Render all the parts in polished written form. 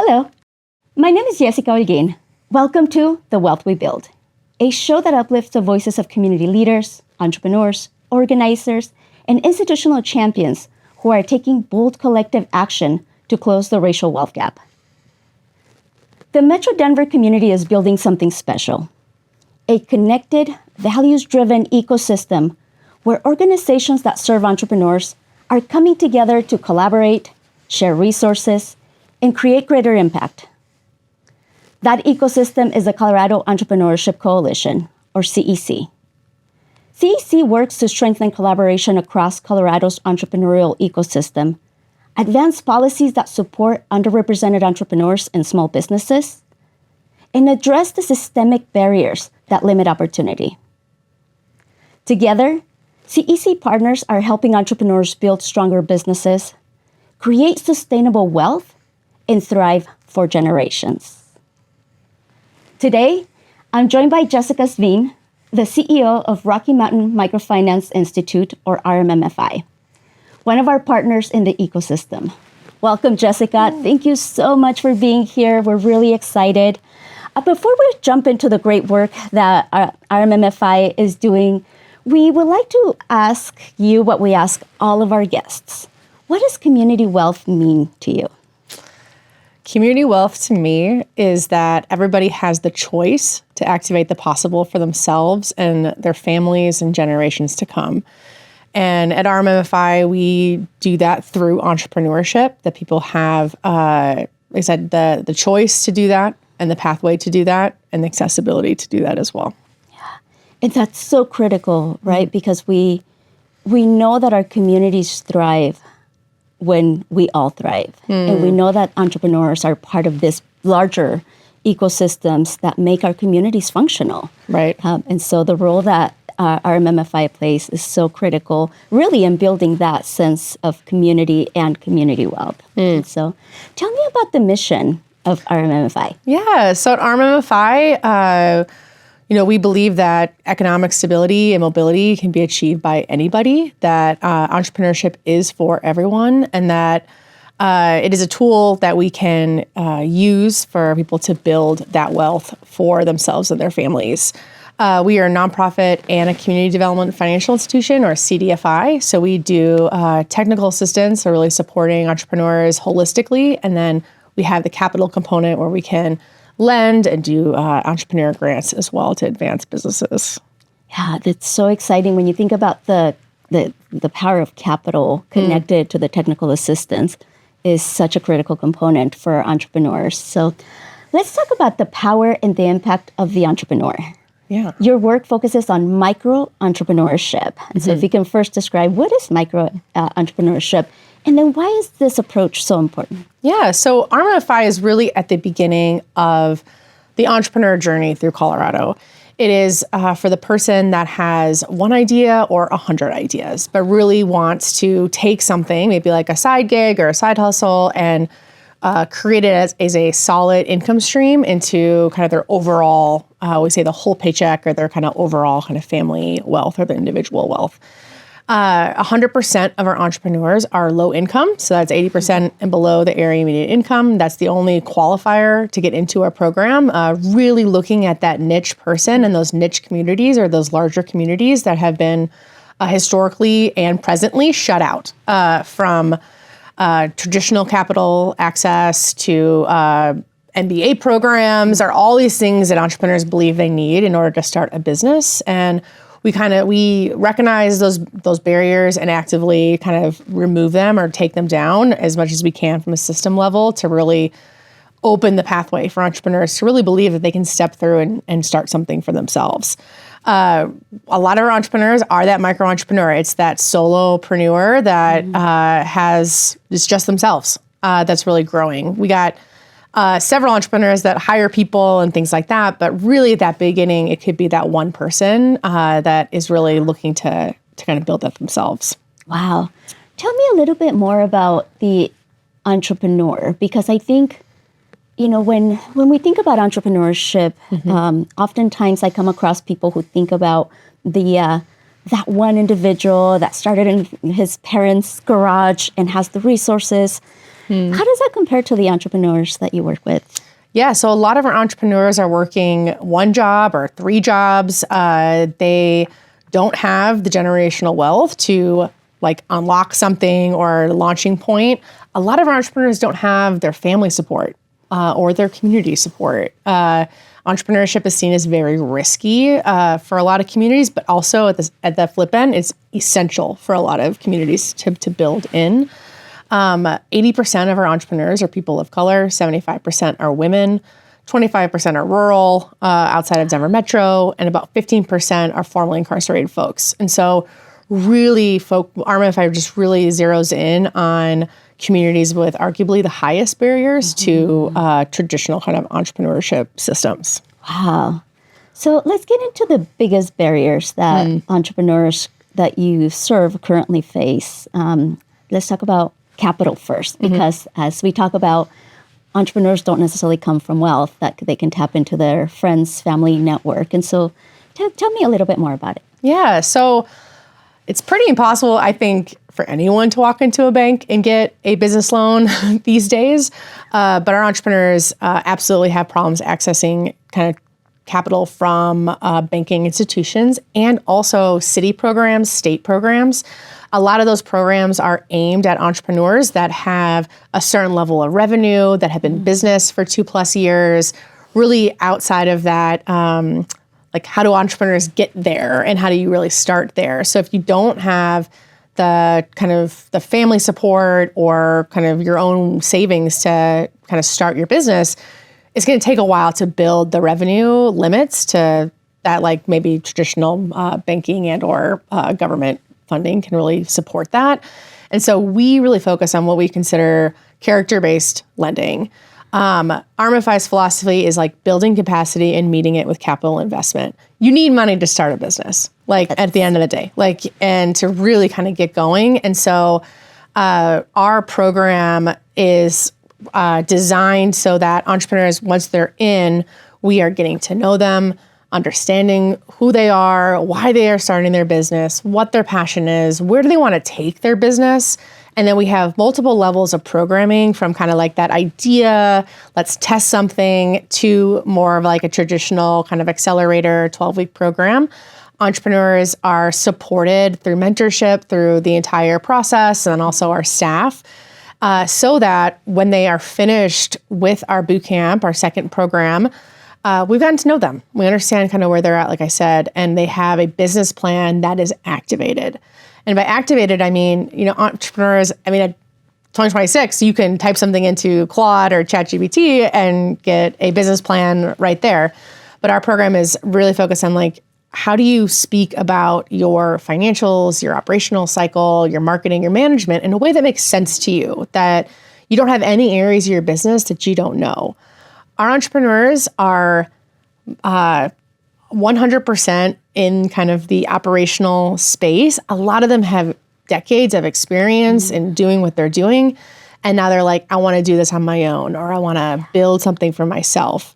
Hello, my name is Jessica Sveen. Welcome to The Wealth We Build, a show that uplifts the voices of community leaders, entrepreneurs, organizers, and institutional champions who are taking bold collective action to close the racial wealth gap. The Metro Denver community is building something special, a connected, values-driven ecosystem where organizations that serve entrepreneurs are coming together to collaborate, share resources, and create greater impact. That ecosystem is the Colorado Entrepreneurship Coalition, or CEC. CEC works to strengthen collaboration across Colorado's entrepreneurial ecosystem, advance policies that support underrepresented entrepreneurs and small businesses, and address the systemic barriers that limit opportunity. Together, CEC partners are helping entrepreneurs build stronger businesses, create sustainable wealth, and thrive for generations. Today, I'm joined by Jessica Sveen, the CEO of Rocky Mountain Microfinance Institute, or RMMFI, one of our partners in the ecosystem. Welcome, Jessica. Thank you so much for being here. We're really excited. Before we jump into the great work that RMMFI is doing, we would like to ask you what we ask all of our guests. What does community wealth mean to you? Community wealth to me is that everybody has the choice to activate the possible for themselves and their families and generations to come. And at RMMFI, we do that through entrepreneurship, that people have, like I said, the choice to do that and the pathway to do that and the accessibility to do that as well. Yeah, and that's so critical, right? Because we know that our communities thrive when we all thrive. And we know that entrepreneurs are part of this larger ecosystems that make our communities functional. Right. And so the role that RMMFI plays is so critical, really, in building that sense of community and community wealth. And so tell me about the mission of RMMFI. Yeah, so at RMMFI, we believe that economic stability and mobility can be achieved by anybody, that entrepreneurship is for everyone, and that it is a tool that we can use for people to build that wealth for themselves and their families. We are a nonprofit and a community development financial institution, or CDFI. So we do technical assistance, so really supporting entrepreneurs holistically, and then we have the capital component where we can lend and do entrepreneur grants as well to advance businesses. Yeah, that's so exciting when you think about the power of capital connected to the technical assistance is such a critical component for entrepreneurs. So let's talk about the power and the impact of the entrepreneur. Yeah. Your work focuses on micro-entrepreneurship. And so if you can first describe what is micro-entrepreneurship, and then why is this approach so important? Yeah, so RMMFI is really at the beginning of the entrepreneur journey through Colorado. It is for the person that has one idea or 100 ideas, but really wants to take something, maybe like a side gig or a side hustle, and create it as a solid income stream into kind of their overall, we say the whole paycheck, or their kind of overall kind of family wealth or the individual wealth. 100% of our entrepreneurs are low income. So that's 80% and below the area median income. That's the only qualifier to get into our program. Really looking at that niche person and those niche communities, or those larger communities that have been historically and presently shut out from traditional capital access to MBA programs, or all these things that entrepreneurs believe they need in order to start a business. And we recognize those barriers and actively kind of remove them or take them down as much as we can from a system level to really open the pathway for entrepreneurs to really believe that they can step through and start something for themselves. A lot of our entrepreneurs are that micro-entrepreneur. It's that solopreneur that it's just themselves that's really growing. We got several entrepreneurs that hire people and things like that, but really at that beginning, it could be that one person that is really looking to kind of build that themselves. Wow. Tell me a little bit more about the entrepreneur, because I think, when we think about entrepreneurship, oftentimes I come across people who think about that one individual that started in his parents' garage and has the resources How does that compare to the entrepreneurs that you work with? Yeah, so a lot of our entrepreneurs are working one job or three jobs. They don't have the generational wealth to unlock something or launching point. A lot of our entrepreneurs don't have their family support or their community support. Entrepreneurship is seen as very risky for a lot of communities, but also at the flip end, it's essential for a lot of communities to build in. 80% of our entrepreneurs are people of color, 75% are women, 25% are rural, outside of Denver Metro, and about 15% are formerly incarcerated folks. And so really, RMMFI just really zeroes in on communities with arguably the highest barriers to traditional kind of entrepreneurship systems. Wow. So let's get into the biggest barriers that entrepreneurs that you serve currently face. Let's talk about capital first, because as we talk about, entrepreneurs don't necessarily come from wealth, that they can tap into their friends, family network. And so tell me a little bit more about it. Yeah, so it's pretty impossible, I think, for anyone to walk into a bank and get a business loan these days. But our entrepreneurs absolutely have problems accessing kind of capital from banking institutions and also city programs, state programs. A lot of those programs are aimed at entrepreneurs that have a certain level of revenue, that have been in business for 2+ years. Really outside of that, how do entrepreneurs get there and how do you really start there? So if you don't have the kind of the family support or kind of your own savings to kind of start your business, it's going to take a while to build the revenue limits to that, maybe traditional banking and or government funding can really support that. And so we really focus on what we consider character-based lending. RMFI's philosophy is building capacity and meeting it with capital investment. You need money to start a business, at the end of the day, and to really kind of get going. And so our program is designed so that entrepreneurs, once they're in, we are getting to know them, understanding who they are, why they are starting their business, what their passion is, where do they want to take their business. And then we have multiple levels of programming from kind of that idea, let's test something, to more of a traditional kind of accelerator 12-week program. Entrepreneurs are supported through mentorship through the entire process, and then also our staff, so that when they are finished with our boot camp, our second program, we've gotten to know them. We understand kind of where they're at, like I said, and they have a business plan that is activated. And by activated, I mean, entrepreneurs, at 2026, you can type something into Claude or ChatGPT and get a business plan right there. But our program is really focused on how do you speak about your financials, your operational cycle, your marketing, your management in a way that makes sense to you, that you don't have any areas of your business that you don't know. Our entrepreneurs are 100% in kind of the operational space. A lot of them have decades of experience in doing what they're doing. And now they're I want to do this on my own, or I want to build something for myself.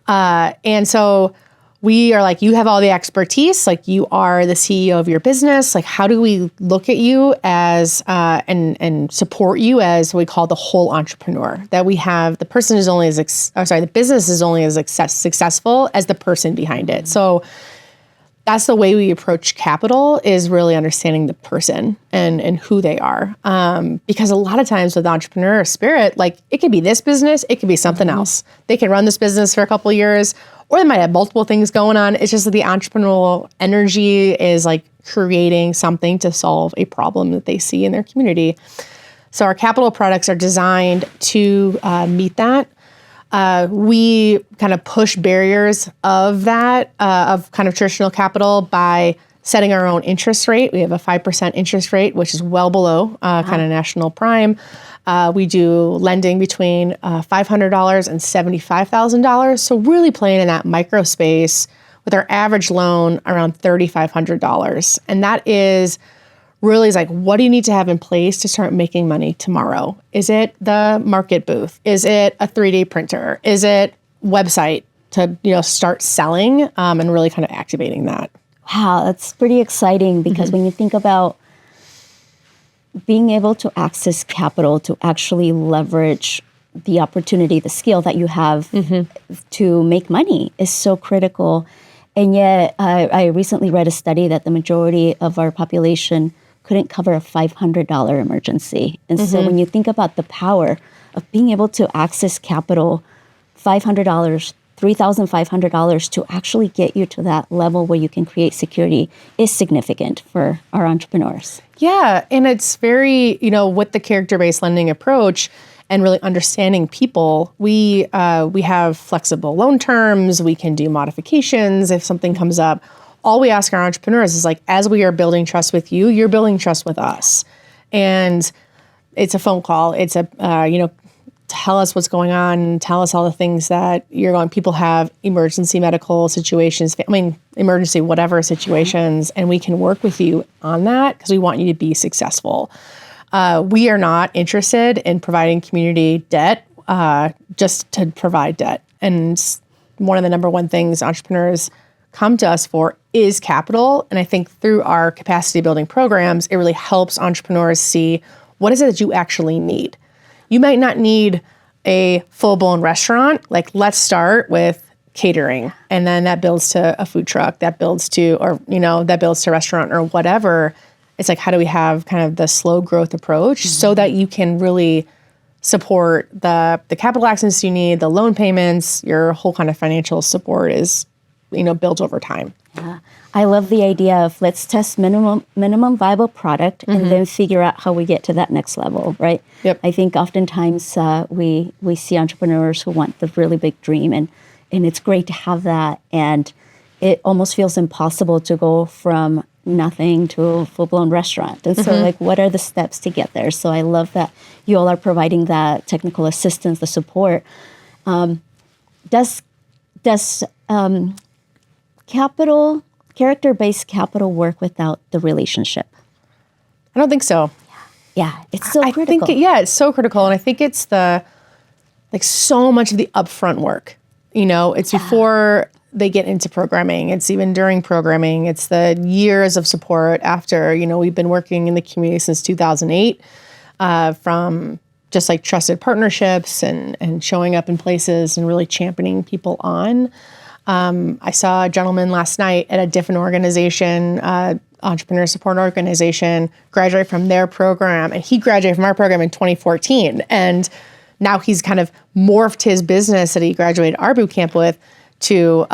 And so we are you have all the expertise, you are the CEO of your business. How do we look at you as, and support you as what we call the whole entrepreneur, that we have the person is only the business is only as successful as the person behind it. So that's the way we approach capital, is really understanding the person and who they are. Because a lot of times with entrepreneur spirit, it could be this business, it could be something else. They can run this business for a couple of years, or they might have multiple things going on. It's just that the entrepreneurial energy is creating something to solve a problem that they see in their community. So our capital products are designed to meet that. We kind of push barriers of that, of kind of traditional capital, by setting our own interest rate. We have a 5% interest rate, which is well below kind of national prime. We do lending between $500 and $75,000. So really playing in that micro space, with our average loan around $3,500. And that is really what do you need to have in place to start making money tomorrow? Is it the market booth? Is it a 3D printer? Is it website to start selling and really kind of activating that? Wow, that's pretty exciting, because when you think about being able to access capital to actually leverage the opportunity, the skill that you have to make money is so critical. And yet, I recently read a study that the majority of our population couldn't cover a $500 emergency. And so when you think about the power of being able to access capital, $500, $3,500 to actually get you to that level where you can create security is significant for our entrepreneurs. Yeah, and it's very, with the character-based lending approach and really understanding people, we have flexible loan terms, we can do modifications if something comes up. All we ask our entrepreneurs is as we are building trust with you, you're building trust with us. And it's a phone call. It's tell us what's going on, tell us all the things that you're going. People have emergency medical situations, emergency whatever situations, and we can work with you on that because we want you to be successful. We are not interested in providing community debt just to provide debt. And one of the number one things entrepreneurs come to us for is capital. And I think through our capacity building programs, it really helps entrepreneurs see what is it that you actually need. You might not need a full-blown restaurant. Let's start with catering, and then that builds to a food truck, that builds to restaurant or whatever. It's how do we have kind of the slow growth approach so that you can really support the capital access you need, the loan payments, your whole kind of financial support is, built over time. Yeah. I love the idea of let's test minimum viable product and then figure out how we get to that next level, right? Yep. I think oftentimes we see entrepreneurs who want the really big dream, and it's great to have that. And it almost feels impossible to go from nothing to a full-blown restaurant. And so what are the steps to get there? So I love that you all are providing that technical assistance, the support. Does character-based capital work without the relationship? I don't think so. Yeah, it's so critical. I think, it's so critical. And I think it's so much of the upfront work. It's before they get into programming. It's even during programming. It's the years of support after, we've been working in the community since 2008, from just trusted partnerships and showing up in places and really championing people on. I saw a gentleman last night at a different organization, entrepreneur support organization, graduate from their program. And he graduated from our program in 2014. And now he's kind of morphed his business that he graduated our boot camp with to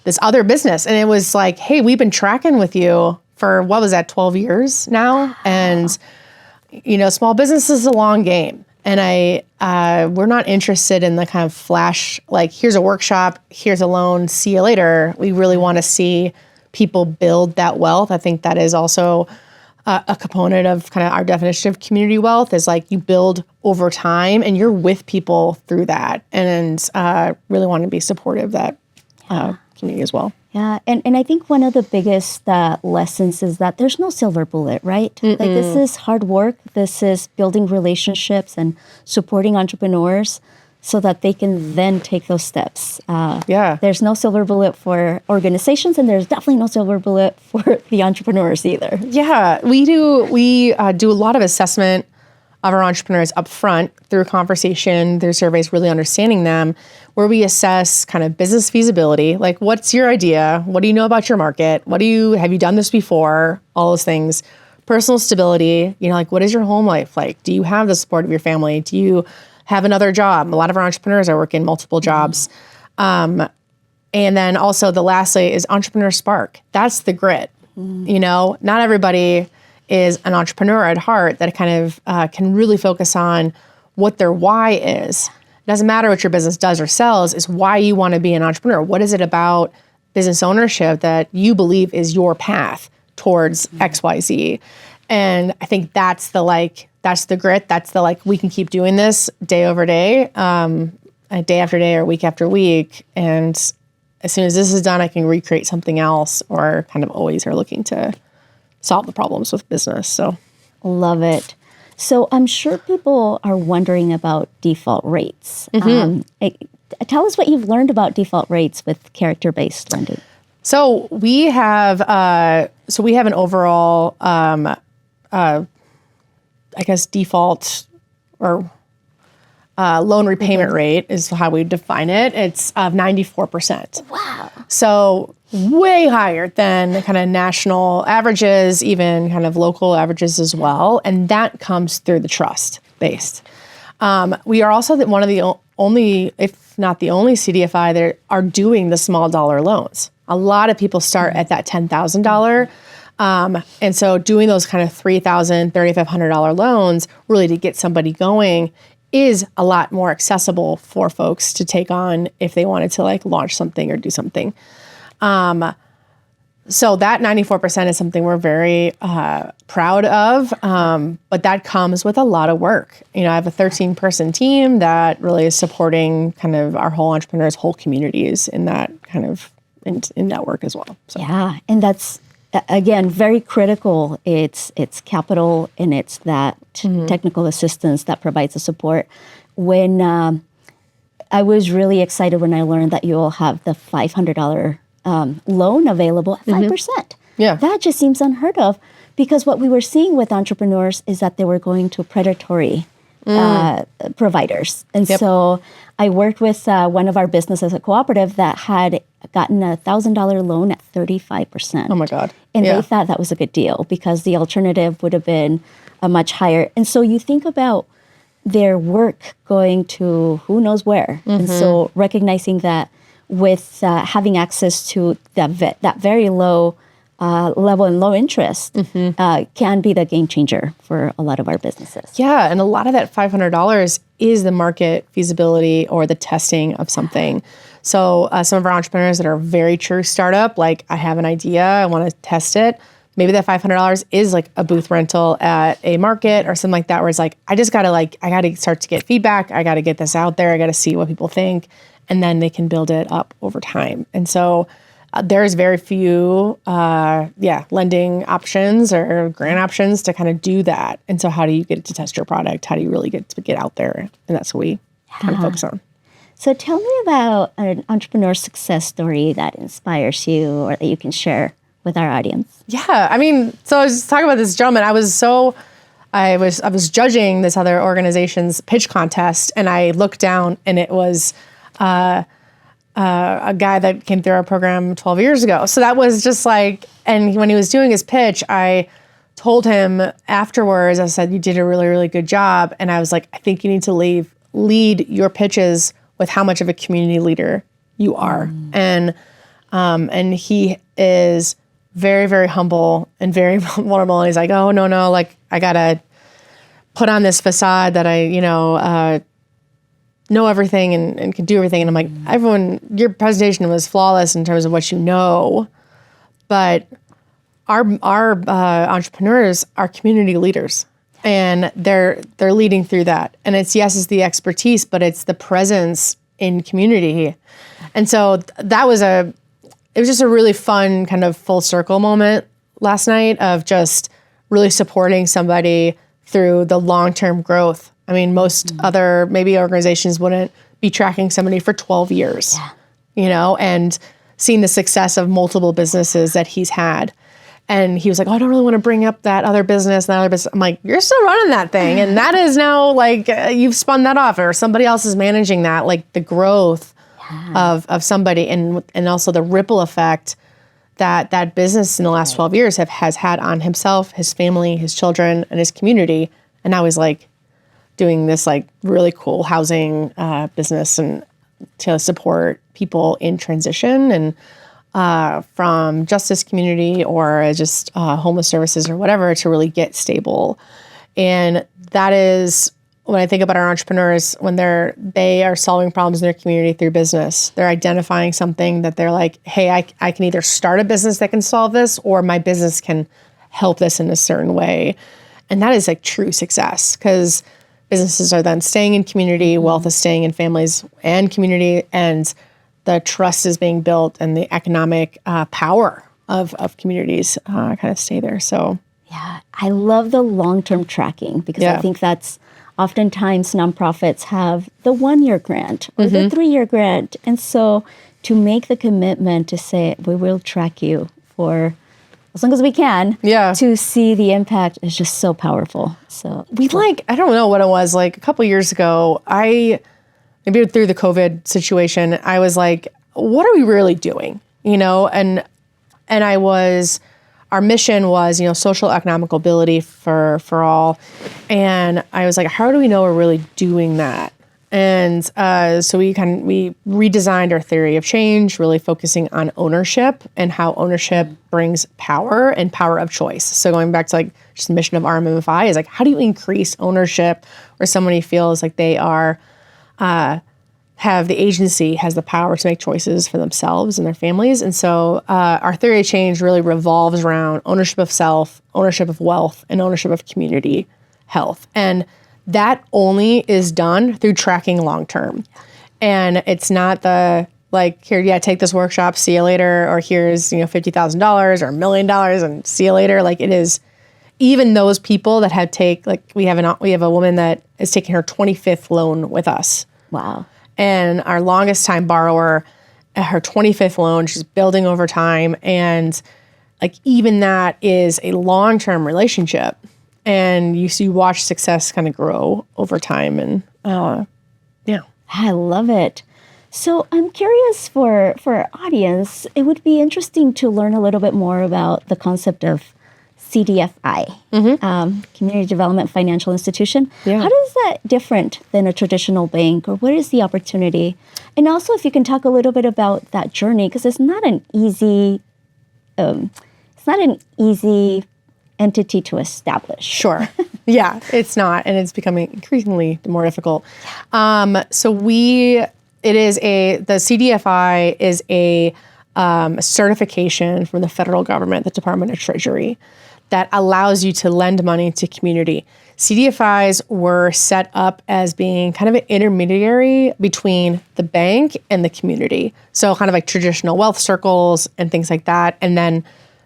this other business. And it was hey, we've been tracking with you for, 12 years now? And, small business is a long game. And we're not interested in the kind of flash, here's a workshop, here's a loan, see you later. We really want to see people build that wealth. I think that is also a component of kind of our definition of community wealth is you build over time and you're with people through that, and really want to be supportive of that community as well. Yeah, and I think one of the biggest lessons is that there's no silver bullet, right? This is hard work. This is building relationships and supporting entrepreneurs so that they can then take those steps. There's no silver bullet for organizations, and there's definitely no silver bullet for the entrepreneurs either. Yeah, we do a lot of assessment of our entrepreneurs up front through conversation, through surveys, really understanding them, where we assess kind of business feasibility, what's your idea? What do you know about your market? Have you done this before? All those things. Personal stability, what is your home life like? Do you have the support of your family? Do you have another job? A lot of our entrepreneurs are working multiple jobs. And then also lastly is entrepreneur spark. That's the grit. Not everybody is an entrepreneur at heart that kind of can really focus on what their why is. It doesn't matter what your business does or sells, it's why you want to be an entrepreneur. What is it about business ownership that you believe is your path towards XYZ? And I think that's the grit. That's we can keep doing this day over day, day after day or week after week. And as soon as this is done, I can recreate something else, or kind of always are looking to solve the problems with business. So love it. So I'm sure people are wondering about default rates. Tell us what you've learned about default rates with character-based lending. So we have an overall I guess, default or loan repayment rate is how we define it. It's of 94%. Wow. So way higher than kind of national averages, even kind of local averages as well. And that comes through the trust based. We are also one of the only, if not the only CDFI that are doing the small dollar loans. A lot of people start at that $10,000. And so doing those kind of $3,000, $3,500 loans really to get somebody going is a lot more accessible for folks to take on if they wanted to like launch something or do something. So that 94% is something we're very proud of, but that comes with a lot of work. You know, I have a 13-person team that really is supporting kind of our whole entrepreneurs, whole communities in that kind of in that work as well. So. Yeah, and that's again very critical. It's capital and it's that technical assistance that provides the support. When I was really excited when I learned that you all have the $500 loan available at 5%. Yeah. That just seems unheard of because what we were seeing with entrepreneurs is that they were going to predatory providers. And so I worked with one of our businesses, a cooperative that had gotten a $1,000 loan at 35%. Oh my God. And they thought that was a good deal because the alternative would have been a much higher. And so you think about their work going to who knows where. And so recognizing that with having access to that very low level and low interest can be the game changer for a lot of our businesses. Yeah, and a lot of that $500 is the market feasibility or the testing of something. So some of our entrepreneurs that are very true startup, like I have an idea, I want to test it. Maybe that $500 is like a booth rental at a market or something like that, where it's like, I got to start to get feedback. I got to get this out there. I got to see what people think. And then they can build it up over time. And so there's very few, lending options or grant options to kind of do that. And so how do you get to test your product? How do you really get to get out there? And that's what we kind of focus on. So tell me about an entrepreneur success story that inspires you or that you can share with our audience. Yeah, I mean, so I was talking about this gentleman. I was judging this other organization's pitch contest, and I looked down, and it was a guy that came through our program 12 years ago. So that was just like, and when he was doing his pitch, I told him afterwards, I said, you did a really, really good job. And I was like, I think you need to lead your pitches with how much of a community leader you are. And he is very, very humble and very vulnerable. And he's like, oh, no, like I gotta put on this facade that I, know everything and can do everything. And I'm like, your presentation was flawless in terms of what you know, but our entrepreneurs are community leaders, and they're leading through that. And it's the expertise, but it's the presence in community. And so it was just a really fun kind of full circle moment last night of just really supporting somebody through the long-term growth. I mean, most other maybe organizations wouldn't be tracking somebody for 12 years, and seeing the success of multiple businesses that he's had. And he was like, oh, I don't really want to bring up that other business. I'm like, you're still running that thing. And that is now like, you've spun that off or somebody else is managing that. Like the growth of somebody and also the ripple effect that business in the last 12 years has had on himself, his family, his children, and his community. And now he's like doing this like really cool housing business and to support people in transition and from justice community or just homeless services or whatever to really get stable. And that is when I think about our entrepreneurs, when they are solving problems in their community through business, they're identifying something that they're like, hey, I can either start a business that can solve this or my business can help this in a certain way. And that is like true success because businesses are then staying in community, wealth is staying in families and community, and the trust is being built and the economic power of communities kind of stay there. So yeah, I love the long-term tracking because I think that's oftentimes nonprofits have the 1-year grant or the 3-year grant. And so to make the commitment to say, we will track you for as long as we can, Yeah. to see the impact is just so powerful. So I don't know what it was, like a couple years ago, maybe through the COVID situation, I was like, what are we really doing? And our mission was, social economic mobility for all. And I was like, how do we know we're really doing that? And so we redesigned our theory of change, really focusing on ownership and how ownership brings power and power of choice. So going back to like just the mission of RMMFI is like, how do you increase ownership where somebody feels like they are have the agency, has the power to make choices for themselves and their families. And so our theory of change really revolves around ownership of self, ownership of wealth, and ownership of community health. And that only is done through tracking long-term. And it's not the like, here, yeah, take this workshop, see you later, or here's, $50,000 or $1 million and see you later. Like it is, even those people that we have a woman that is taking her 25th loan with us. wow. And our longest time borrower, her 25th loan, she's building over time. And like, even that is a long-term relationship. And you watch success kind of grow over time. And yeah. I love it. So I'm curious for our audience, it would be interesting to learn a little bit more about the concept of CDFI, Community Development Financial Institution. Yeah. How is that different than a traditional bank, or what is the opportunity? And also, if you can talk a little bit about that journey, because it's not an easy entity to establish. Sure. Yeah, it's not, and it's becoming increasingly more difficult. The CDFI is a certification from the federal government, the Department of Treasury, that allows you to lend money to community. CDFIs were set up as being kind of an intermediary between the bank and the community. So kind of like traditional wealth circles and things like that. And then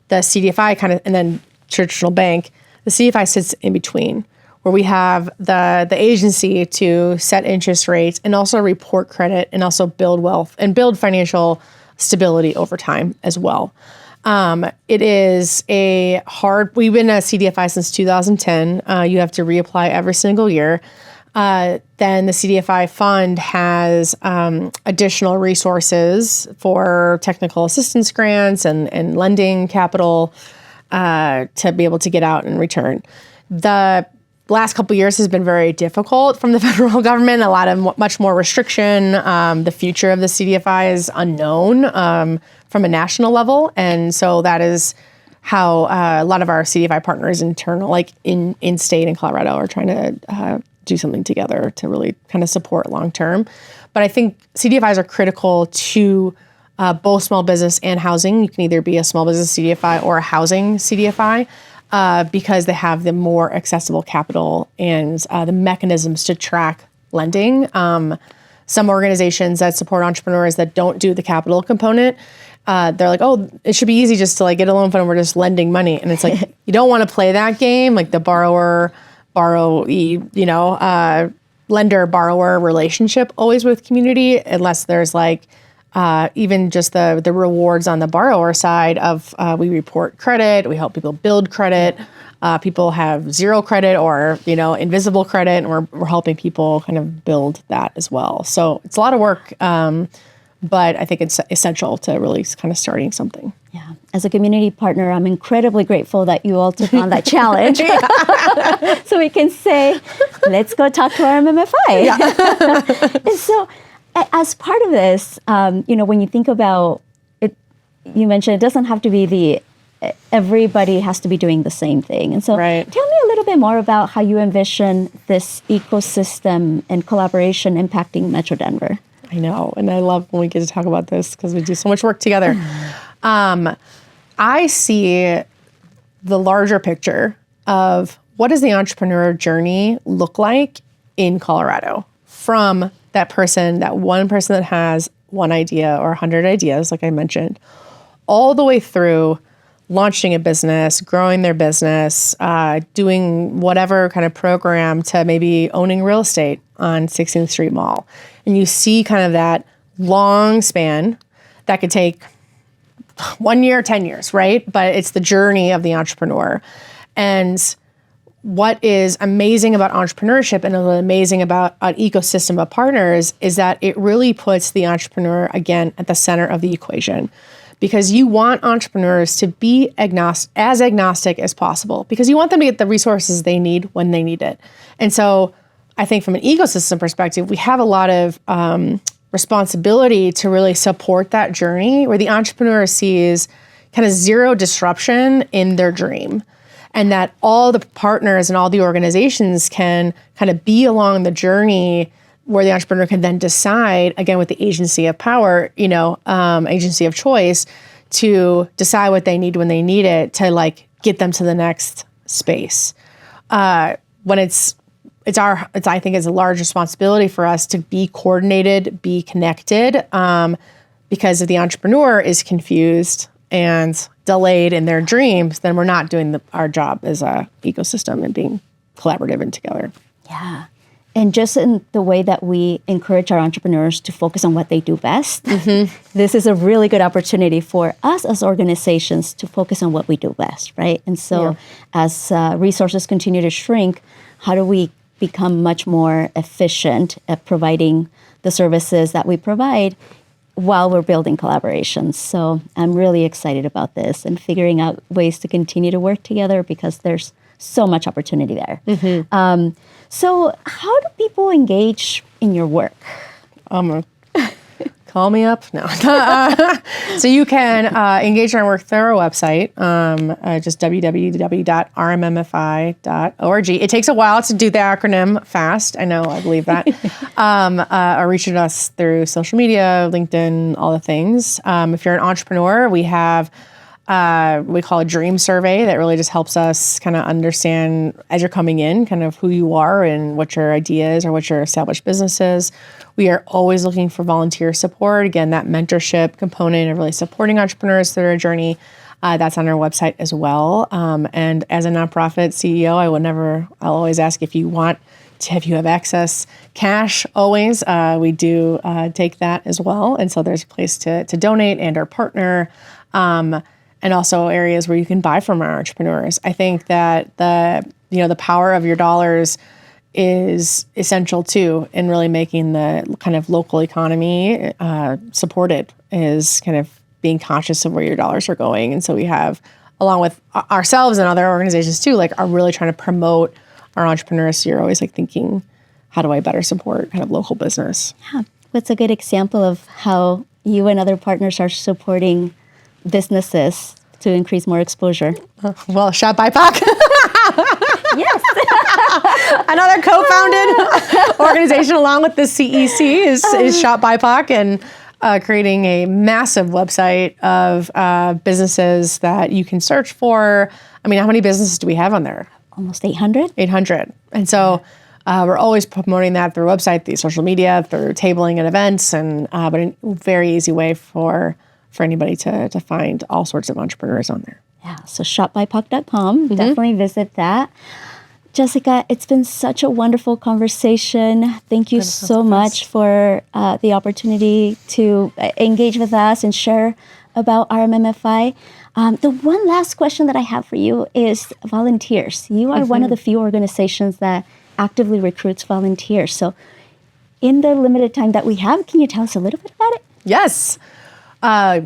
the CDFI and then traditional bank, the CDFI sits in between, where we have the agency to set interest rates and also report credit and also build wealth and build financial stability over time as well. It is we've been a CDFI since 2010. You have to reapply every single year. Then the CDFI fund has additional resources for technical assistance grants and lending capital to be able to get out and return. The last couple of years has been very difficult from the federal government, much more restriction. The future of the CDFI is unknown from a national level. And so that is how a lot of our CDFI partners in state in Colorado are trying to do something together to really kind of support long-term. But I think CDFIs are critical to both small business and housing. You can either be a small business CDFI or a housing CDFI. Because they have the more accessible capital and the mechanisms to track lending. Some organizations that support entrepreneurs that don't do the capital component, they're like, oh, it should be easy just to get a loan fund and we're just lending money. And it's like, you don't want to play that game, like the lender-borrower relationship always with community, unless there's even just the rewards on the borrower side of we report credit, we help people build credit. People have zero credit or invisible credit, and we're helping people kind of build that as well. So it's a lot of work, but I think it's essential to really kind of starting something. Yeah, as a community partner, I'm incredibly grateful that you all took on that challenge. So we can say, let's go talk to RMMFI. Yeah. And so, as part of this, when you think about it, you mentioned it doesn't have to be everybody has to be doing the same thing. And so right. Tell me a little bit more about how you envision this ecosystem and collaboration impacting Metro Denver. I know, and I love when we get to talk about this because we do so much work together. I see the larger picture of what does the entrepreneur journey look like in Colorado from that one person that has one idea or 100 ideas, like I mentioned, all the way through launching a business, growing their business, doing whatever kind of program to maybe owning real estate on 16th Street Mall. And you see kind of that long span that could take 1 year, 10 years, right? But it's the journey of the entrepreneur. And what is amazing about entrepreneurship and amazing about an ecosystem of partners is that it really puts the entrepreneur, again, at the center of the equation. Because you want entrepreneurs to be as agnostic as possible, because you want them to get the resources they need when they need it. And so I think from an ecosystem perspective, we have a lot of responsibility to really support that journey where the entrepreneur sees kind of zero disruption in their dream. And that all the partners and all the organizations can kind of be along the journey where the entrepreneur can then decide, again, with the agency of power, agency of choice, to decide what they need when they need it to like get them to the next space. When I think it's a large responsibility for us to be coordinated, be connected, because if the entrepreneur is confused and delayed in their dreams, then we're not doing our job as a ecosystem and being collaborative and together. Yeah. And just in the way that we encourage our entrepreneurs to focus on what they do best, this is a really good opportunity for us as organizations to focus on what we do best, right? And so as resources continue to shrink, how do we become much more efficient at providing the services that we provide while we're building collaborations? So I'm really excited about this and figuring out ways to continue to work together because there's so much opportunity there. So how do people engage in your work? Call me up. No. So you can engage in our work through our website, just www.rmmfi.org. It takes a while to do the acronym fast. I know, I believe that. Or reach us through social media, LinkedIn, all the things. If you're an entrepreneur, we have we call a dream survey that really just helps us kind of understand as you're coming in kind of who you are and what your idea is or what your established business is. We are always looking for volunteer support. Again, that mentorship component of really supporting entrepreneurs through their journey, that's on our website as well. And as a nonprofit CEO, I'll always ask if you have access cash always. We do take that as well. And so there's a place to donate and or partner. And also areas where you can buy from our entrepreneurs. I think that the power of your dollars is essential too in really making the kind of local economy supported, is kind of being conscious of where your dollars are going. And so we have, along with ourselves and other organizations too, like are really trying to promote our entrepreneurs. So you're always like thinking, how do I better support kind of local business? Yeah. What's a good example of how you and other partners are supporting businesses to increase more exposure? Well, Shop BIPOC. Yes. Another co-founded organization along with the CEC is Shop BIPOC, and creating a massive website of businesses that you can search for. I mean, how many businesses do we have on there? Almost 800. 800. And so we're always promoting that through website, through social media, through tabling at events, and but a very easy way for anybody to find all sorts of entrepreneurs on there. Yeah, so shopbypuck.com. Definitely visit that. Jessica, it's been such a wonderful conversation. Thank you so much for the opportunity to engage with us and share about RMMFI. The one last question that I have for you is volunteers. You are one of the few organizations that actively recruits volunteers. So in the limited time that we have, can you tell us a little bit about it? Yes.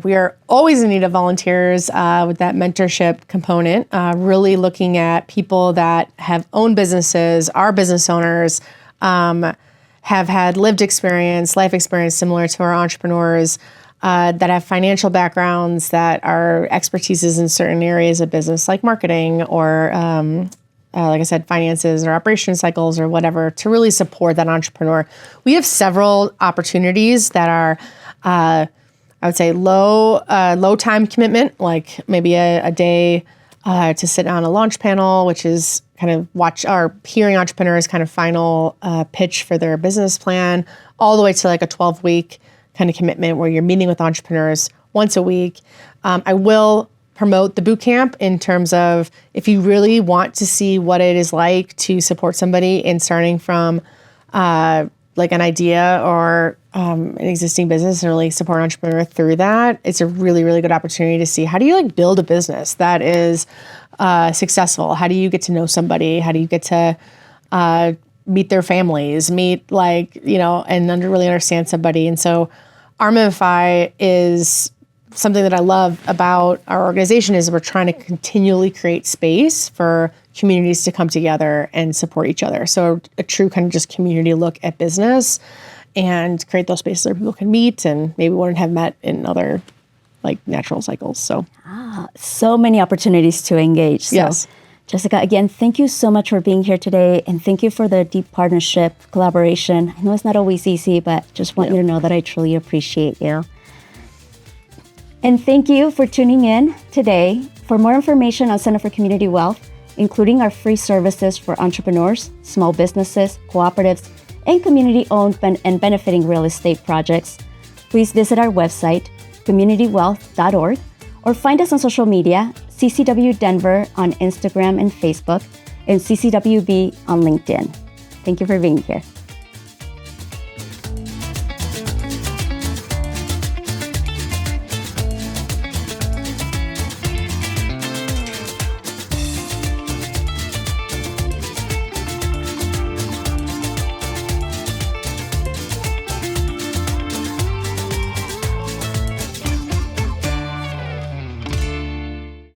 We are always in need of volunteers with that mentorship component, really looking at people that have owned businesses, are business owners, have had lived experience, life experience similar to our entrepreneurs, that have financial backgrounds, that are expertises in certain areas of business like marketing or, like I said, finances or operation cycles or whatever, to really support that entrepreneur. We have several opportunities that are I would say low time commitment, like maybe a day to sit on a launch panel, which is kind of hearing entrepreneurs kind of final pitch for their business plan, all the way to like a 12-week kind of commitment where you're meeting with entrepreneurs once a week. I will promote the boot camp in terms of if you really want to see what it is like to support somebody in starting from like an idea or an existing business and really support an entrepreneur through that, it's a really, really good opportunity to see how do you like build a business that is successful? How do you get to know somebody? How do you get to meet their families, and really understand somebody? And so RMMFI is something that I love about our organization is we're trying to continually create space for communities to come together and support each other. So a true kind of just community look at business and create those spaces where people can meet and maybe wouldn't have met in other like natural cycles. So many opportunities to engage. So, yes. Jessica, again, thank you so much for being here today, and thank you for the deep partnership, collaboration. I know it's not always easy, but just want you to know that I truly appreciate you. And thank you for tuning in today. For more information on Center for Community Wealth, including our free services for entrepreneurs, small businesses, cooperatives, and community-owned and benefiting real estate projects, please visit our website, communitywealth.org, or find us on social media, CCW Denver on Instagram and Facebook, and CCWB on LinkedIn. Thank you for being here.